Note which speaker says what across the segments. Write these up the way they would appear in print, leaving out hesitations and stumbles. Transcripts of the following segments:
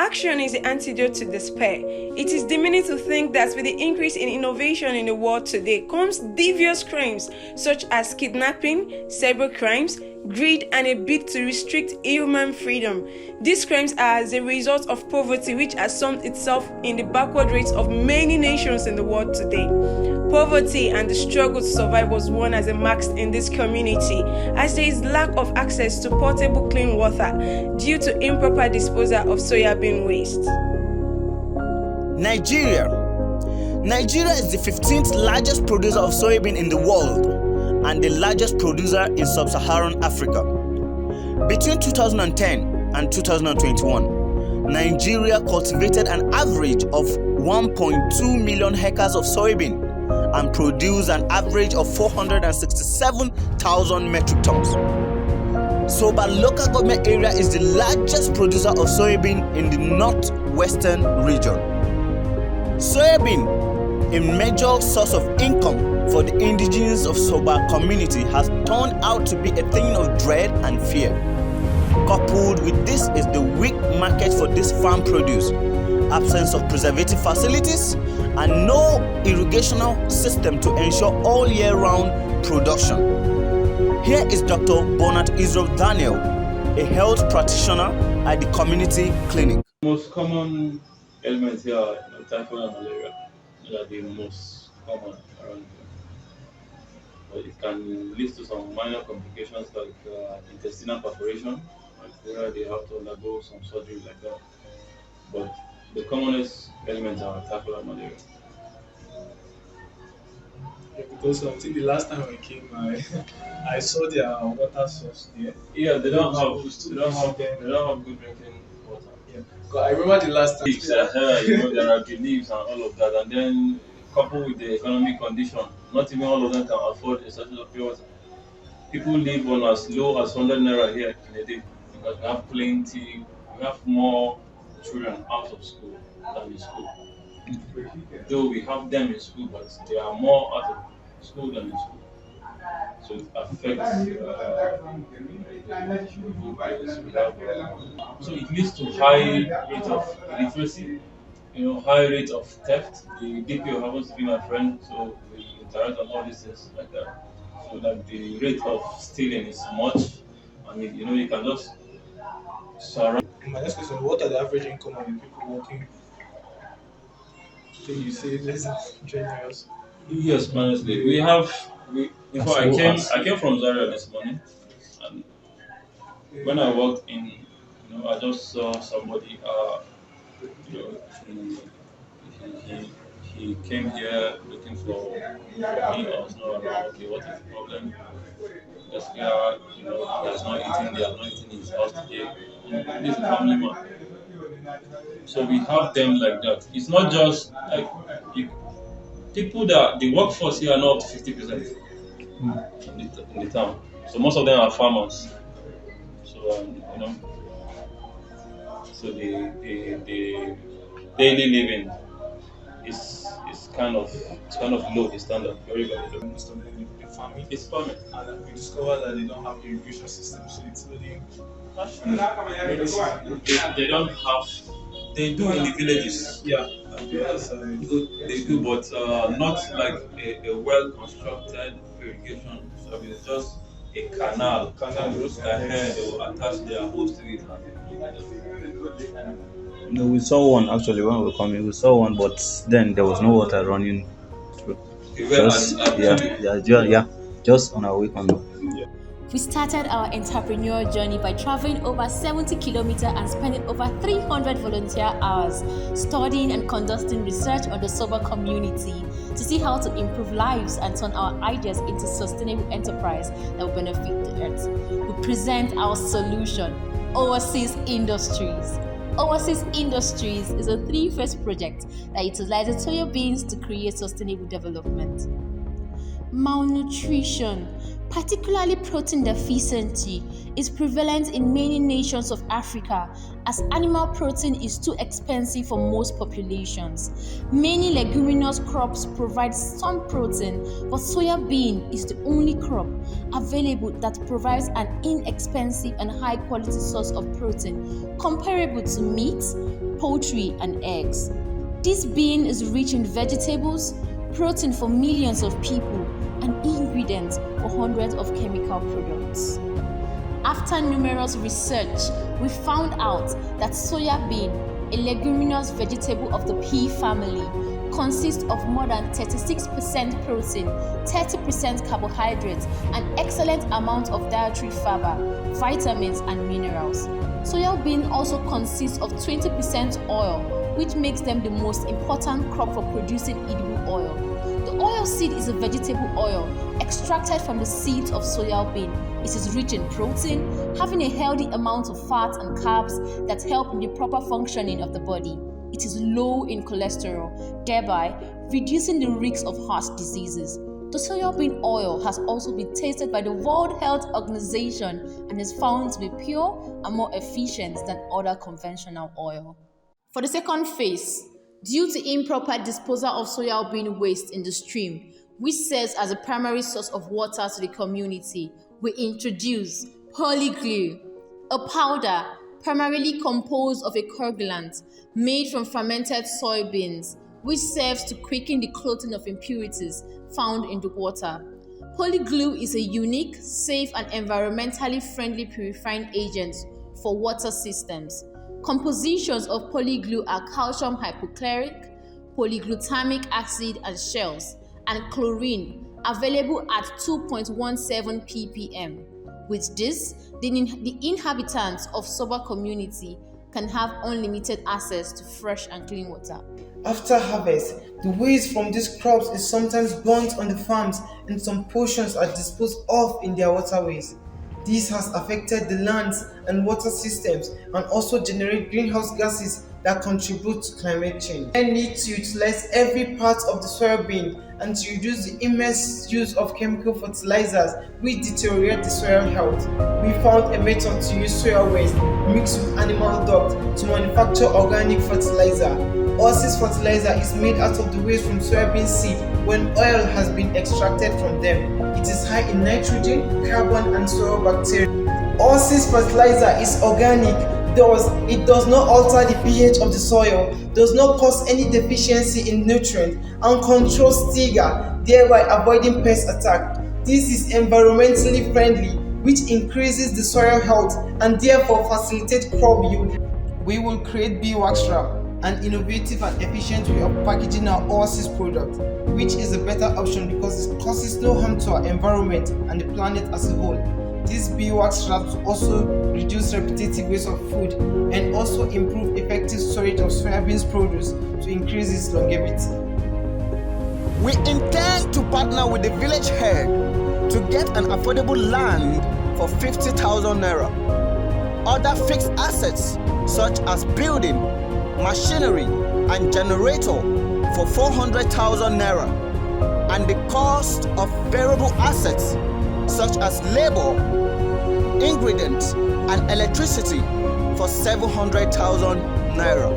Speaker 1: Action is the antidote to despair. It is demeaning to think that with the increase in innovation in the world today comes devious crimes such as kidnapping, cybercrimes, greed, and a bid to restrict human freedom. These crimes are as a result of poverty, which has summed itself in the backward rates of many nations in the world today. Poverty and the struggle to survive was worn as a mark in this community, as there is lack of access to potable clean water due to improper disposal of soybean waste.
Speaker 2: Nigeria is the 15th largest producer of soybean in the world and the largest producer in sub-Saharan Africa. Between 2010 and 2021, Nigeria cultivated an average of 1.2 million hectares of soybean and produced an average of 467,000 metric tons. Soba local government area is the largest producer of soybean in the northwestern region. Soybean, a major source of income for the indigenous of Soba community, has turned out to be a thing of dread and fear. Coupled with this is the weak market for this farm produce, absence of preservative facilities, and no irrigational system to ensure all year-round production. Here is Dr. Bonat Israel Daniel, a health practitioner at the community clinic.
Speaker 3: Most common ailments here are typhoid and malaria. They are the most common around here. But it can lead to some minor complications like intestinal perforation, like where they have to undergo some surgery like that. But the commonest ailments are typhoid and malaria.
Speaker 4: Yeah, because I think the last time I came, I saw their water source there.
Speaker 3: Yeah, they don't have good drinking water.
Speaker 4: Yeah, because I remember the last time.
Speaker 3: There are beliefs and all of that, and then coupled with the economic condition, not even all of them can afford a sachet of pure water. People live on as low as 100 naira here in a day because we have plenty. We have more children out of school than in school. Though we have them in school, but they are more out of school than in school. So it affects. So it leads to high rate of illiteracy, high rate of theft. The DPO happens to be my friend, so we interact on all these things like that. So that the rate of stealing is much, and you can just surround.
Speaker 4: My next question: what are the average income of the people working? So you say less than generous.
Speaker 3: Yes, honestly, we have. In fact, I came from Zaria this morning, and when I walked in, I just saw somebody. He came here looking for me. I was not around. Okay, what is the problem? This guy, he has not eaten. They have not eaten in his house today. This is a family man. So we have them like that. It's not just like people that the workforce here are not 50% in the town. So most of them are farmers. So so the daily living is kind of low. The standard very very low.
Speaker 4: Most of them the farming.
Speaker 3: It's farming,
Speaker 4: And we discovered that they don't have the irrigation system, so it's really.
Speaker 3: They don't have. They do in the villages.
Speaker 4: Yeah.
Speaker 3: They do, but not like a well constructed irrigation service. It's just a canal. They will attach their hose to it.
Speaker 5: No, we saw one actually when we were coming. We saw one, but then there was no water running through. Just on our way coming.
Speaker 6: We started our entrepreneurial journey by traveling over 70 kilometers and spending over 300 volunteer hours studying and conducting research on the Soba community to see how to improve lives and turn our ideas into sustainable enterprise that will benefit the earth. We present our solution, Oasis Industries. Oasis Industries is a 3-phase project that utilizes soya beans to create sustainable development. Malnutrition. Particularly protein deficiency is prevalent in many nations of Africa as animal protein is too expensive for most populations. Many leguminous crops provide some protein, but soya bean is the only crop available that provides an inexpensive and high quality source of protein comparable to meat, poultry, and eggs. This bean is rich in vegetables, protein for millions of people, and ingredients for hundreds of chemical products. After numerous research, we found out that soya bean, a leguminous vegetable of the pea family, consists of more than 36% protein, 30% carbohydrates, and excellent amount of dietary fiber, vitamins, and minerals. Soya bean also consists of 20% oil, which makes them the most important crop for producing edible oil. The oil seed is a vegetable oil extracted from the seeds of soya bean. It is rich in protein, having a healthy amount of fats and carbs that help in the proper functioning of the body. It is low in cholesterol, thereby reducing the risk of heart diseases. The soya bean oil has also been tested by the World Health Organization and is found to be pure and more efficient than other conventional oil. For the second phase, due to improper disposal of soya bean waste in the stream, which serves as a primary source of water to the community, we introduce polyglue, a powder primarily composed of a coagulant made from fermented soybeans, which serves to quicken the clotting of impurities found in the water. Polyglue is a unique, safe, and environmentally friendly purifying agent for water systems. Compositions of polyglue are calcium hypochlorite, polyglutamic acid and shells, and chlorine, available at 2.17 ppm. With this, the inhabitants of Soba community can have unlimited access to fresh and clean water.
Speaker 7: After harvest, the waste from these crops is sometimes burnt on the farms and some portions are disposed of in their waterways. This has affected the lands and water systems and also generate greenhouse gases that contribute to climate change. We need to utilize every part of the soybean and to reduce the immense use of chemical fertilizers which deteriorate the soil health. We found a method to use soya waste mixed with animal dung to manufacture organic fertilizer. Oasis fertilizer is made out of the waste from soybean seed when oil has been extracted from them. It is high in nitrogen, carbon, and soil bacteria. Oasis fertilizer is organic, thus it does not alter the pH of the soil, does not cause any deficiency in nutrients, and controls stiga, thereby avoiding pest attack. This is environmentally friendly, which increases the soil health and therefore facilitates crop yield. We will create beeswax wrap, an innovative and efficient way of packaging our Oasis product, which is a better option because it causes no harm to our environment and the planet as a whole. This beeswax wraps also reduce repetitive waste of food and also improve effective storage of soybeans produce to increase its longevity.
Speaker 2: We intend to partner with the village head to get an affordable land for 50,000 naira. Other fixed assets such as building, machinery, and generator for 400,000 naira, and the cost of variable assets such as labor, ingredients, and electricity for 700,000 naira.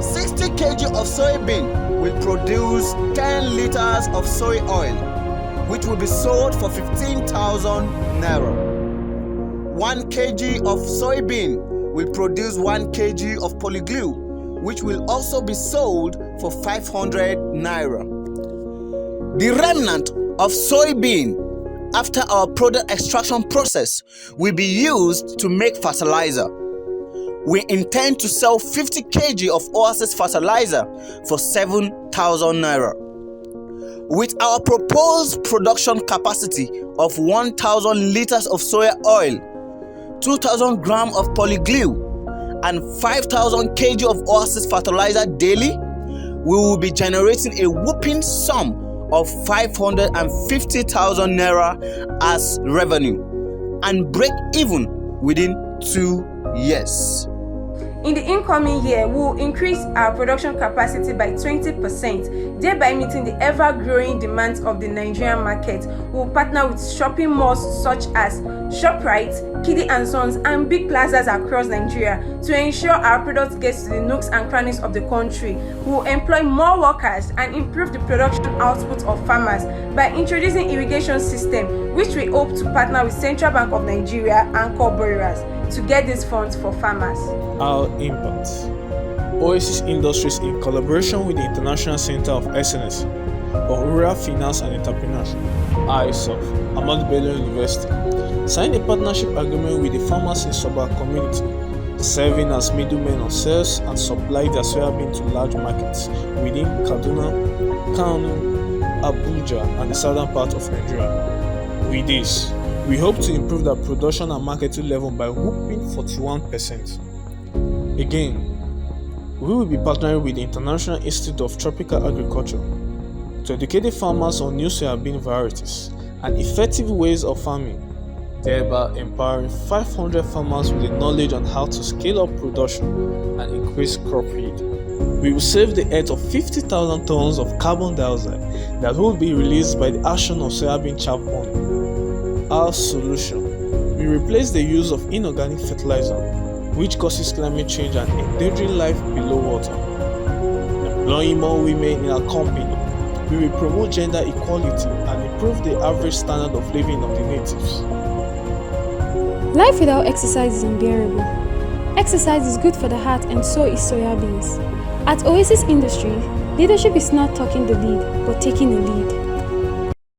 Speaker 2: 60 kg of soybean will produce 10 liters of soy oil, which will be sold for 15,000 naira. 1 kg of soybean will produce 1 kg of polyglue, which will also be sold for 500 naira. The remnant of soybean after our product extraction process will be used to make fertilizer. We intend to sell 50 kg of Oasis fertilizer for 7,000 naira. With our proposed production capacity of 1,000 liters of soya oil, 2,000 grams of polyglue, and 5,000 kg of Oasis fertilizer daily, we will be generating a whopping sum of 550,000 naira as revenue and break even within 2 years.
Speaker 1: In the incoming year, we will increase our production capacity by 20%, thereby meeting the ever-growing demands of the Nigerian market. We will partner with shopping malls such as ShopRite, Kiddy and Sons, and big plazas across Nigeria to ensure our products get to the nooks and crannies of the country. We will employ more workers and improve the production output of farmers by introducing irrigation system, which we hope to partner with Central Bank of Nigeria and core borrowers to get these funds for farmers.
Speaker 4: Our impact. Oasis Industries, in collaboration with the International Center of Excellence for Rural Finance and Entrepreneurship, ISOF, Ahmadu Bello University, signed a partnership agreement with the farmers in Soba community, serving as middlemen on sales and supply their soybean to large markets within Kaduna, Kano, Abuja, and the southern part of Nigeria. With this, we hope to improve the production and marketing level by whopping 41%. Again, we will be partnering with the International Institute of Tropical Agriculture to educate the farmers on new soybean varieties and effective ways of farming, thereby empowering 500 farmers with the knowledge on how to scale up production and increase crop yield. We will save the earth of 50,000 tons of carbon dioxide that will be released by the action of soybean chaff burning. Our solution: we replace the use of inorganic fertilizer, which causes climate change and endangering life below water. Employing more women in our company, we will promote gender equality and improve the average standard of living of the natives.
Speaker 8: Life without exercise is unbearable. Exercise is good for the heart, and so is soya beans. At Oasis Industry, leadership is not talking the lead, but taking the lead.